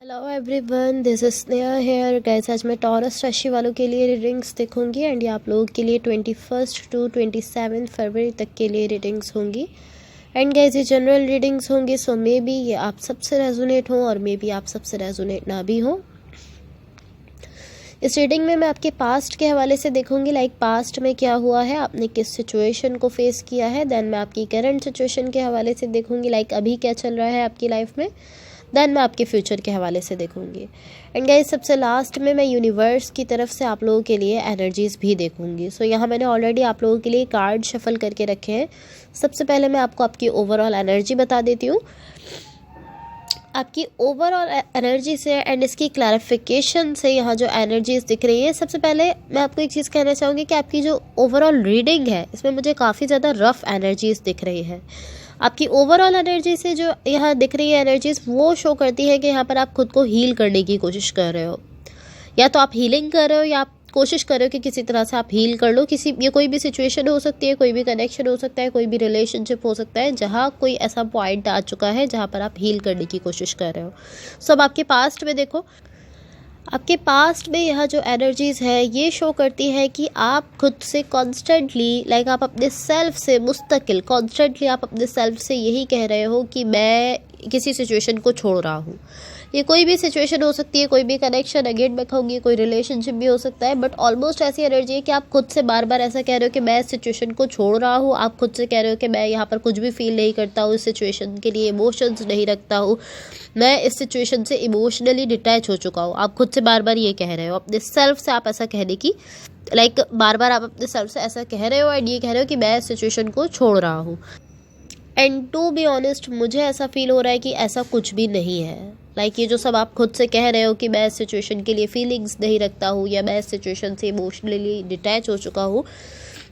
Hello everyone, this is Sneha hair guys. आज मैं taurus राशि वालों के लिए रीडिंग्स देखूंगी एंड ये आप लोगों के लिए 21 टू 27 फरवरी तक के लिए रीडिंग्स होंगी। एंड गाइस ये जनरल रीडिंग्स होंगी, सो मे बी ये आप सबसे रेजोनेट हो और मे बी आप सबसे रेजोनेट ना भी हो। इस रीडिंग में मैं आपके पास्ट के हवाले से देखूंगी, लाइक पास्ट में क्या हुआ है, आपने किस सिचुएशन को फेस किया है। देन मैं आपकी करंट सिचुएशन के हवाले से देखूंगी, लाइक अभी क्या चल रहा है आपकी लाइफ में। देन मैं आपके फ्यूचर के हवाले से देखूंगी। एंड गाइस सबसे लास्ट में मैं यूनिवर्स की तरफ से आप लोगों के लिए एनर्जीज भी देखूंगी। सो यहाँ मैंने ऑलरेडी आप लोगों के लिए कार्ड शफल करके रखे हैं। सबसे पहले मैं आपको आपकी ओवरऑल एनर्जी बता देती हूँ। आपकी ओवरऑल एनर्जी से एंड इसकी क्लैरिफिकेशन से यहाँ जो एनर्जीज दिख रही है, सबसे पहले मैं आपको एक चीज़ कहना चाहूँगी कि आपकी जो ओवरऑल रीडिंग है इसमें मुझे काफ़ी ज़्यादा रफ एनर्जीज दिख रही है। आपकी ओवरऑल एनर्जी से जो यहाँ दिख रही है एनर्जीज, वो शो करती है कि यहाँ पर आप खुद को हील करने की कोशिश कर रहे हो। या तो आप हीलिंग कर रहे हो या आप कोशिश कर रहे हो कि किसी तरह से आप हील कर लो। ये कोई भी सिचुएशन हो सकती है, कोई भी कनेक्शन हो सकता है, कोई भी रिलेशनशिप हो सकता है जहाँ कोई ऐसा पॉइंट आ चुका है जहाँ पर आप हील करने की कोशिश कर रहे हो। सो अब आपके पास्ट में देखो, आपके पास्ट में यह जो एनर्जीज़ है ये शो करती है कि आप खुद से कॉन्स्टेंटली, लाइक आप अपने सेल्फ से मुस्तकिल कॉन्स्टेंटली आप अपने सेल्फ से यही कह रहे हो कि मैं किसी सिचुएशन को छोड़ रहा हूँ। ये कोई भी सिचुएशन हो सकती है, कोई भी कनेक्शन, अगेन मैं कहूँगी कोई रिलेशनशिप भी हो सकता है, बट ऑलमोस्ट ऐसी एनर्जी है कि आप खुद से बार बार ऐसा कह रहे हो कि मैं इस सिचुएशन को छोड़ रहा हूँ। आप खुद से कह रहे हो कि मैं यहाँ पर कुछ भी फील नहीं करता हूँ, इस सिचुएशन के लिए इमोशंस नहीं रखता हूँ, मैं इस सिचुएशन से इमोशनली डिटैच हो चुका हूँ। आप खुद से बार बार ये कह रहे हो, अपने सेल्फ से आप ऐसा कहने की, लाइक बार बार आप अपने सेल्फ से ऐसा कह रहे हो एंड ये कह रहे हो कि मैं इस सिचुएशन को छोड़ रहा हूँ। एंड टू बी ऑनेस्ट मुझे ऐसा फील हो रहा है कि ऐसा कुछ भी नहीं है। लाइक ये जो सब आप खुद से कह रहे हो कि मैं इस सिचुएशन के लिए फीलिंग्स नहीं रखता हूँ या मैं इस सिचुएशन से इमोशनली डिटैच हो चुका हूँ,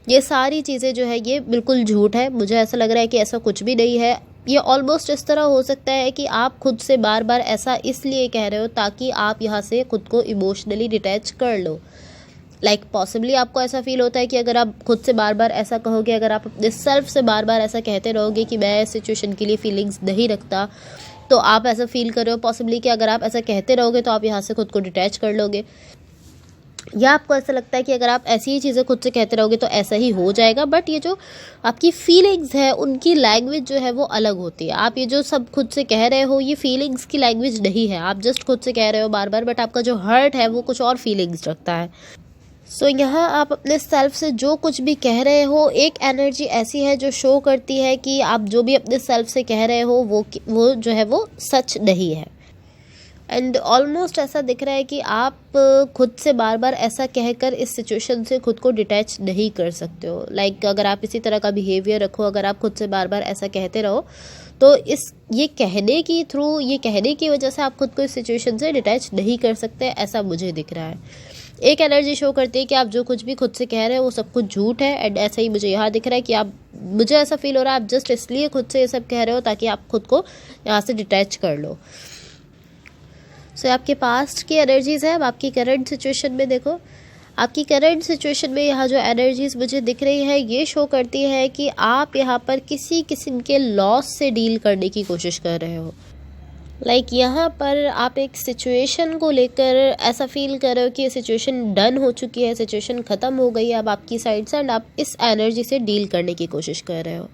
ये सारी चीज़ें जो है ये बिल्कुल झूठ है। मुझे ऐसा लग रहा है कि ऐसा कुछ भी नहीं है। ये ऑलमोस्ट इस तरह हो सकता है कि आप खुद से बार बार ऐसा इसलिए कह रहे हो ताकि आप यहाँ से खुद को इमोशनली डिटैच कर लो। लाइक पॉसिबली आपको ऐसा फील होता है कि अगर आप खुद से बार बार ऐसा कहोगे, अगर आप अपने सेल्फ से बार बार ऐसा कहते रहोगे कि मैं इस सिचुएशन के लिए फीलिंग्स नहीं रखता, तो आप ऐसा फील कर रहे हो पॉसिबली कि अगर आप ऐसा कहते रहोगे तो आप यहाँ से खुद को डिटैच कर लोगे। या आपको ऐसा लगता है कि अगर आप ऐसी ही चीज़ें खुद से कहते रहोगे तो ऐसा ही हो जाएगा। बट ये जो आपकी फीलिंग्स है उनकी लैंग्वेज जो है वो अलग होती है। आप ये जो सब खुद से कह रहे हो ये फीलिंग्स की लैंग्वेज नहीं है, आप जस्ट खुद से कह रहे हो बार बार, बट आपका जो हर्ट है वो कुछ और फीलिंग्स रखता है। सो यहाँ आप अपने सेल्फ से जो कुछ भी कह रहे हो, एक एनर्जी ऐसी है जो शो करती है कि आप जो भी अपने सेल्फ से कह रहे हो वो जो है वो सच नहीं है। एंड ऑलमोस्ट ऐसा दिख रहा है कि आप खुद से बार बार ऐसा कहकर इस सिचुएशन से खुद को डिटैच नहीं कर सकते हो। लाइक अगर आप इसी तरह का बिहेवियर रखो, अगर आप खुद से बार बार ऐसा कहते रहो, तो ये कहने की वजह से आप खुद को इस सिचुएशन से डिटैच नहीं कर सकते, ऐसा मुझे दिख रहा है। एक एनर्जी शो करती है कि आप जो कुछ भी खुद से कह रहे हो वो सब कुछ झूठ है। एंड ऐसा ही मुझे यहाँ दिख रहा है कि मुझे ऐसा फील हो रहा है आप जस्ट इसलिए खुद से ये सब कह रहे हो ताकि आप खुद को यहाँ से डिटैच कर लो। सो आपके पास्ट की एनर्जीज़ है। अब आपकी करंट सिचुएशन में देखो, आपकी करंट सिचुएशन में यहाँ जो एनर्जीज़ मुझे दिख रही है ये शो करती है कि आप यहाँ पर किसी किस्म के लॉस से डील करने की कोशिश कर रहे हो। लाइक यहाँ पर आप एक सिचुएशन को लेकर ऐसा फील कर रहे हो कि ये सिचुएशन डन हो चुकी है, सिचुएशन ख़त्म हो गई है अब आपकी साइड से, एंड आप इस एनर्जी से डील करने की कोशिश कर रहे हो।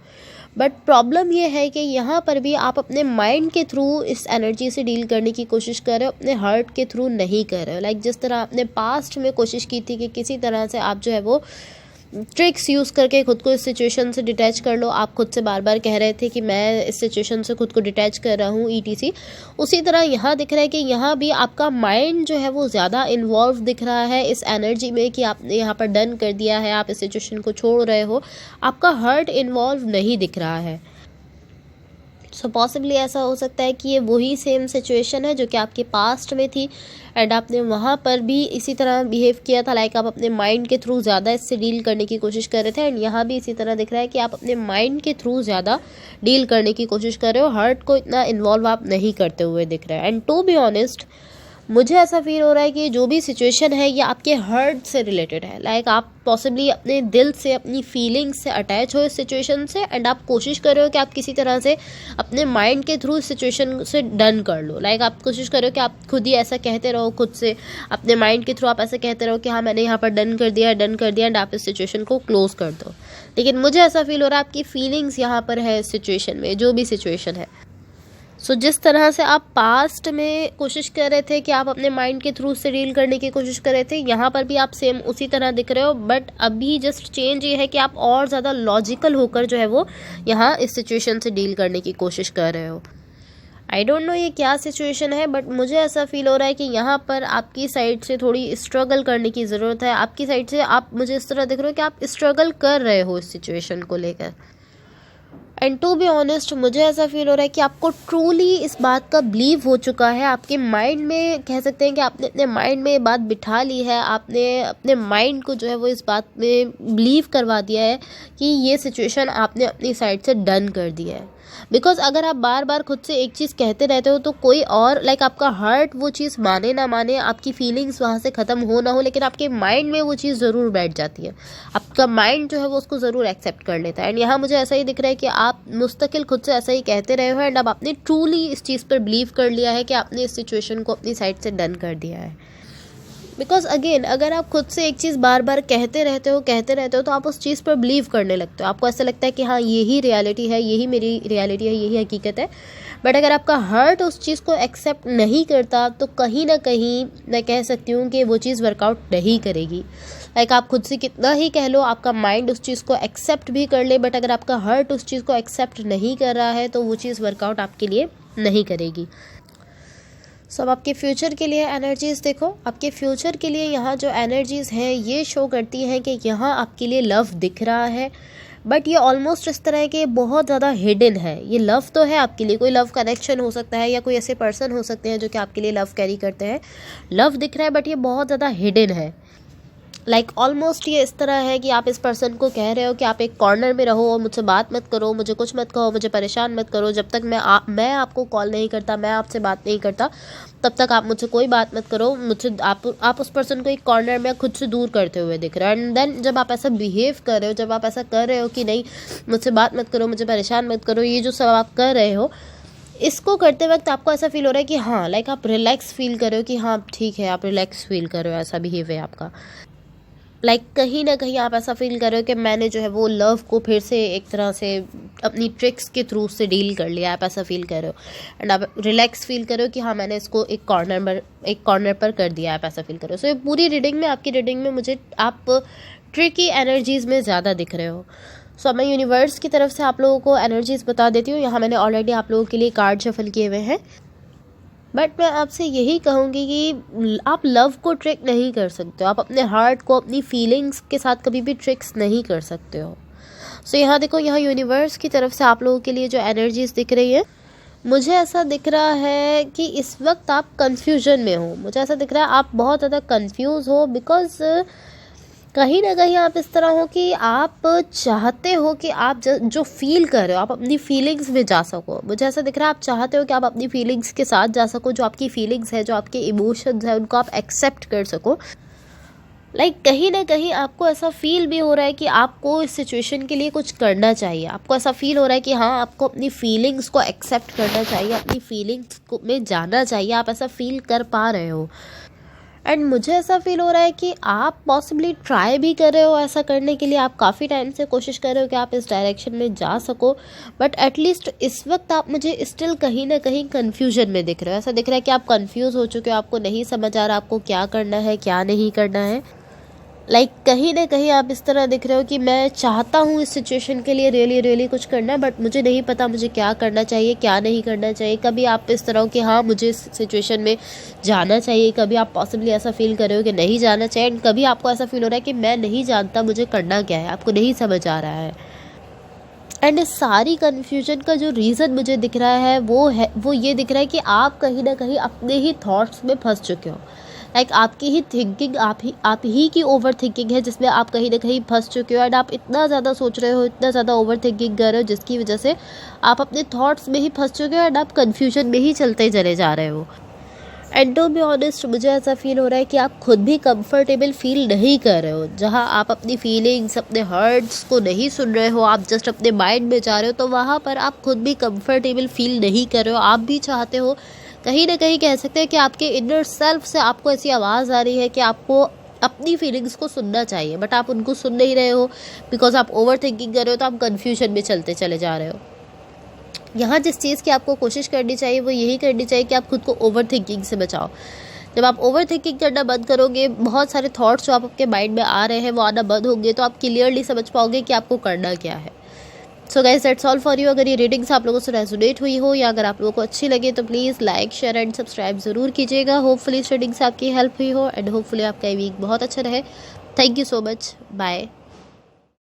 बट प्रॉब्लम ये है कि यहाँ पर भी आप अपने माइंड के थ्रू इस एनर्जी से डील करने की कोशिश कर रहे हो, अपने हार्ट के थ्रू नहीं कर रहे हो। लाइक जिस तरह आपने पास्ट में कोशिश की थी कि किसी तरह से आप जो है वो ट्रिक्स यूज़ करके खुद को इस सिचुएशन से डिटैच कर लो, आप खुद से बार बार कह रहे थे कि मैं इस सिचुएशन से खुद को डिटैच कर रहा हूँ ETC, उसी तरह यहाँ दिख रहा है कि यहाँ भी आपका माइंड जो है वो ज़्यादा इन्वॉल्व दिख रहा है इस एनर्जी में कि आपने यहाँ पर डन कर दिया है, आप इस सिचुएशन को छोड़ रहे हो, आपका हार्ट इन्वॉल्व नहीं दिख रहा है। सो पॉसिबली ऐसा हो सकता है कि ये वही सेम सिचुएशन है जो कि आपके पास्ट में थी एंड आपने वहाँ पर भी इसी तरह बिहेव किया था। लाइक आप अपने माइंड के थ्रू ज़्यादा इससे डील करने की कोशिश कर रहे थे, एंड यहाँ भी इसी तरह दिख रहा है कि आप अपने माइंड के थ्रू ज़्यादा डील करने की कोशिश कर रहे हो, हार्ट को इतना इन्वॉल्व आप नहीं करते हुए दिख रहे हैं। एंड टू बी ऑनेस्ट मुझे ऐसा फील हो रहा है कि जो भी सिचुएशन है ये आपके हर्ट से रिलेटेड है। लाइक आप पॉसिबली अपने दिल से, अपनी फीलिंग्स से अटैच हो इस सिचुएशन से, एंड आप कोशिश कर रहे हो कि आप किसी तरह से अपने माइंड के थ्रू इस सिचुएशन से डन कर लो। लाइक आप कोशिश कर रहे हो कि आप खुद ही ऐसा कहते रहो, खुद से अपने माइंड के थ्रू आप ऐसा कहते रहो कि हाँ मैंने यहाँ पर डन कर दिया, एंड आप इस सिचुएशन को क्लोज कर दो। लेकिन मुझे ऐसा फील हो रहा है आपकी फीलिंग्स यहाँ पर है इस सिचुएशन में, जो भी सिचुएशन है। सो जिस तरह से आप पास्ट में कोशिश कर रहे थे कि आप अपने माइंड के थ्रू से डील करने की कोशिश कर रहे थे, यहाँ पर भी आप सेम उसी तरह दिख रहे हो। बट अभी जस्ट चेंज ये है कि आप और ज़्यादा लॉजिकल होकर जो है वो यहाँ इस सिचुएशन से डील करने की कोशिश कर रहे हो। आई डोंट नो ये क्या सिचुएशन है, बट मुझे ऐसा फील हो रहा है कि यहाँ पर आपकी साइड से थोड़ी स्ट्रगल करने की ज़रूरत है। आपकी साइड से आप मुझे इस तरह दिख रहे हो कि आप स्ट्रगल कर रहे हो इस सिचुएशन को लेकर। एंड टू बी ऑनेस्ट मुझे ऐसा फील हो रहा है कि आपको ट्रूली इस बात का बिलीव हो चुका है, आपके माइंड में कह सकते हैं कि आपने अपने माइंड में ये बात बिठा ली है, आपने अपने माइंड को जो है वो इस बात में बिलीव करवा दिया है कि ये सिचुएशन आपने अपनी साइड से डन कर दिया है। बिकॉज अगर आप बार बार खुद से एक चीज़ कहते रहते हो तो कोई और लाइक आपका हार्ट वो चीज़ माने ना माने, आपकी फीलिंग्स वहाँ से ख़त्म हो ना हो, लेकिन आपके माइंड में वो चीज़ ज़रूर बैठ जाती है। आपका माइंड जो है वो उसको ज़रूर एक्सेप्ट कर लेता है। एंड यहाँ मुझे ऐसा ही दिख रहा है कि आप मुस्तकिल खुद से ऐसा ही कहते रहे हो, एंड अब आपने ट्रूली इस चीज़ पर बिलीव कर लिया है कि आपने इस सिचुएशन को अपनी साइड से डन कर दिया है। बिकॉज अगेन अगर आप खुद से एक चीज़ बार बार कहते रहते हो तो आप उस चीज़ पर बिलीव करने लगते हो। आपको ऐसा लगता है कि हाँ यही रियलिटी है, यही मेरी रियलिटी है, यही हकीकत है। बट अगर आपका हार्ट उस चीज़ को एक्सेप्ट नहीं करता तो कहीं ना कहीं मैं कह सकती हूँ कि वो चीज़ वर्कआउट नहीं करेगी। लाइक आप खुद से कितना ही कह लो, आपका माइंड उस चीज़ को एक्सेप्ट भी कर ले, बट अगर आपका हार्ट उस चीज़ को एक्सेप्ट नहीं कर रहा है तो वो चीज़ वर्कआउट आपके लिए नहीं करेगी। सब आपके फ्यूचर के लिए एनर्जीज़ देखो, आपके फ्यूचर के लिए यहाँ जो एनर्जीज़ हैं ये शो करती हैं कि यहाँ आपके लिए लव दिख रहा है, बट ये ऑलमोस्ट इस तरह के बहुत ज़्यादा हिडन है। ये लव तो है आपके लिए, कोई लव कनेक्शन हो सकता है या कोई ऐसे पर्सन हो सकते हैं जो कि आपके लिए लव कैरी करते हैं। लव दिख रहा है बट ये बहुत ज़्यादा हिडन है। लाइक ऑलमोस्ट ये इस तरह है कि आप इस पर्सन को कह रहे हो कि आप एक कॉर्नर में रहो और मुझसे बात मत करो, मुझे कुछ मत कहो, मुझे परेशान मत करो। जब तक मैं आपको कॉल नहीं करता, मैं आपसे बात नहीं करता, तब तक आप मुझसे कोई बात मत करो। मुझे आप उस पर्सन को एक कॉर्नर में खुद से दूर करते हुए दिख रहे हो। एंड देन जब आप ऐसा बिहेव कर रहे हो, जब आप ऐसा कर रहे हो कि नहीं मुझसे बात मत करो, मुझे परेशान मत करो, ये जो सब आप कर रहे हो, इसको करते वक्त आपको ऐसा फील हो रहा है कि हाँ लाइक आप रिलैक्स फील कर रहे हो कि हाँ ठीक है, आप रिलैक्स फील कर रहे हो, ऐसा बिहेव है आपका। लाइक कहीं ना कहीं आप ऐसा फील कर रहे हो कि मैंने जो है वो लव को फिर से एक तरह से अपनी ट्रिक्स के थ्रू से डील कर लिया, आप ऐसा फील कर रहे हो। एंड आप रिलैक्स फील कर रहे हो कि हाँ मैंने इसको एक कॉर्नर पर कर दिया, आप ऐसा फील कर रहे हो। सो ये पूरी रीडिंग में, आपकी रीडिंग में मुझे आप ट्रिकी एनर्जीज़ में ज़्यादा दिख रहे हो। सो मैं यूनिवर्स की तरफ से आप लोगों को एनर्जीज़ बता देती हूँ। यहाँ मैंने ऑलरेडी आप लोगों के लिए कार्ड शफल किए हुए हैं, बट मैं आपसे यही कहूँगी कि आप लव को ट्रिक नहीं कर सकते हो, आप अपने हार्ट को अपनी फीलिंग्स के साथ कभी भी ट्रिक्स नहीं कर सकते हो। सो यहाँ देखो, यहाँ यूनिवर्स की तरफ से आप लोगों के लिए जो एनर्जीज़ दिख रही है, मुझे ऐसा दिख रहा है कि इस वक्त आप कन्फ्यूजन में हो। मुझे ऐसा दिख रहा है आप बहुत ज़्यादा कन्फ्यूज़ हो, बिकॉज़ कहीं ना कहीं आप इस तरह हो कि आप चाहते हो कि आप जो फील कर रहे हो आप अपनी फीलिंग्स में जा सको। मुझे ऐसा दिख रहा है आप चाहते हो कि आप अपनी फीलिंग्स के साथ जा सको, जो आपकी फीलिंग्स है, जो आपके इमोशंस है, उनको आप एक्सेप्ट कर सको। लाइक कहीं ना कहीं आपको ऐसा फील भी हो रहा है कि आपको इस सिचुएशन के लिए कुछ करना चाहिए। आपको ऐसा फील हो रहा है कि हाँ आपको अपनी फीलिंग्स को एक्सेप्ट करना चाहिए, अपनी फीलिंग्स में जाना चाहिए, आप ऐसा फील कर पा रहे हो। एंड मुझे ऐसा फील हो रहा है कि आप पॉसिबली ट्राई भी कर रहे हो ऐसा करने के लिए, आप काफ़ी टाइम से कोशिश कर रहे हो कि आप इस डायरेक्शन में जा सको, बट एटलीस्ट इस वक्त आप मुझे स्टिल कहीं ना कहीं कन्फ्यूजन में दिख रहे हो। ऐसा दिख रहा है कि आप कन्फ्यूज़ हो चुके हो, आपको नहीं समझ आ रहा आपको क्या करना है क्या नहीं करना है। लाइक कहीं ना कहीं आप इस तरह दिख रहे हो कि मैं चाहता हूँ इस सिचुएशन के लिए रियली कुछ करना, बट मुझे नहीं पता मुझे क्या करना चाहिए क्या नहीं करना चाहिए। कभी आप इस तरह हो कि हाँ मुझे इस सिचुएशन में जाना चाहिए, कभी आप पॉसिबली ऐसा फील कर रहे हो कि नहीं जाना चाहिए, एंड कभी आपको ऐसा फील हो रहा है कि मैं नहीं जानता मुझे करना क्या है, आपको नहीं समझ आ रहा है। एंड इस सारी कन्फ्यूजन का जो रीज़न मुझे दिख रहा है वो ये दिख रहा है कि आप कहीं ना कहीं अपने ही थॉट्स में फंस चुके हो। लाइक आपकी ही थिंकिंग आप ही की ओवर थिंकिंग है जिसमें आप कहीं ना कहीं फंस चुके हो। एंड आप इतना ज़्यादा सोच रहे हो, इतना ज़्यादा ओवर थिंकिंग कर रहे हो, जिसकी वजह से आप अपने थॉट्स में ही फंस चुके हो एंड आप कन्फ्यूजन में ही चलते चले जा रहे हो। एंड टू बी ऑनेस्ट मुझे ऐसा फील हो रहा है कि आप खुद भी कंफर्टेबल फील नहीं कर रहे हो। जहाँ आप अपनी फीलिंग्स, अपने हर्ट्स को नहीं सुन रहे हो, आप जस्ट अपने माइंड में जा रहे हो, तो वहाँ पर आप खुद भी कंफर्टेबल फील नहीं कर रहे हो। आप भी चाहते हो, कहीं ना कहीं कह सकते हैं कि आपके इनर सेल्फ से आपको ऐसी आवाज़ आ रही है कि आपको अपनी फीलिंग्स को सुनना चाहिए, बट आप उनको सुन नहीं रहे हो बिकॉज आप ओवर थिंकिंग कर रहे हो, तो आप कन्फ्यूजन में चलते चले जा रहे हो। यहाँ जिस चीज़ की आपको कोशिश करनी चाहिए वो यही करनी चाहिए कि आप खुद को ओवर थिंकिंग से बचाओ। जब आप ओवर थिंकिंग करना बंद करोगे, बहुत सारे थॉट्स जो आपके माइंड में आ रहे हैं वो आना बंद होंगे, तो आप क्लियरली समझ पाओगे कि आपको करना क्या है। So guys that's all for you. अगर ये रीडिंग्स आप लोगों से रेजोनेट हुई हो या अगर आप लोगों को अच्छी लगे तो please like, share and subscribe ज़रूर कीजिएगा। होपफुली इस रीडिंग से आपकी हेल्प हुई हो एंड होपफुली आपका वीक बहुत अच्छा रहे। Thank you so much. Bye.